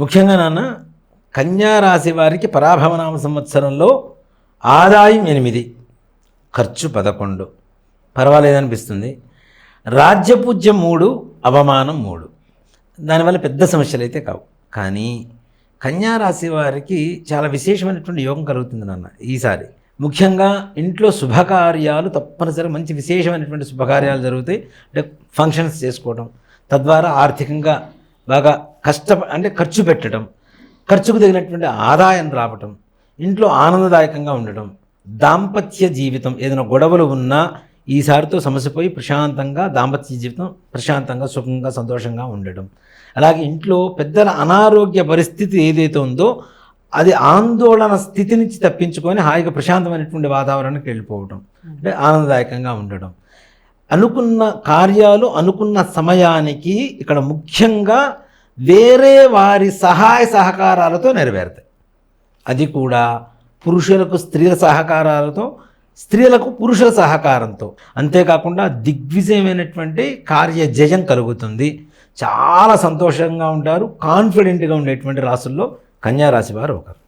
ముఖ్యంగా నాన్న కన్యా రాశి వారికి పరాభవనామ సంవత్సరంలో ఆదాయం 8, ఖర్చు 11, పర్వాలేదనిపిస్తుంది. రాజ్యపూజ్యం 3, అవమానం 3. దానివల్ల పెద్ద సమస్యలు అయితే కావు. కానీ కన్యా రాశి వారికి చాలా విశేషమైనటువంటి యోగం కలుగుతుంది నాన్న ఈసారి. ముఖ్యంగా ఇంట్లో శుభకార్యాలు తప్పనిసరిగా మంచి విశేషమైనటువంటి శుభకార్యాలు జరుగుతాయి. అంటే ఫంక్షన్స్ చేసుకోవడం, తద్వారా ఆర్థికంగా బాగా ఖర్చు పెట్టడం, ఖర్చుకు తగినటువంటి ఆదాయం రావటం, ఇంట్లో ఆనందదాయకంగా ఉండటం, దాంపత్య జీవితం ఏదైనా గొడవలు ఉన్నా ఈసారితో సమస్యపోయి ప్రశాంతంగా దాంపత్య జీవితం ప్రశాంతంగా సుఖంగా సంతోషంగా ఉండడం. అలాగే ఇంట్లో పెద్దల అనారోగ్య పరిస్థితి ఏదైతే ఉందో అది ఆందోళన స్థితి నుంచి తప్పించుకొని హాయిగా ప్రశాంతమైనటువంటి వాతావరణానికి వెళ్ళిపోవడం, అంటే ఆనందదాయకంగా ఉండడం. అనుకున్న కార్యాలు అనుకున్న సమయానికి ఇక్కడ ముఖ్యంగా వేరే వారి సహాయ సహకారాలతో నెరవేరుతాయి. అది కూడా పురుషులకు స్త్రీల సహకారాలతో, స్త్రీలకు పురుషుల సహకారంతో. అంతేకాకుండా దిగ్విజయమైనటువంటి కార్యజయం కలుగుతుంది. చాలా సంతోషంగా ఉంటారు. కాన్ఫిడెంట్గా ఉండేటువంటి రాసుల్లో కన్యా రాశి వారు ఒకరు.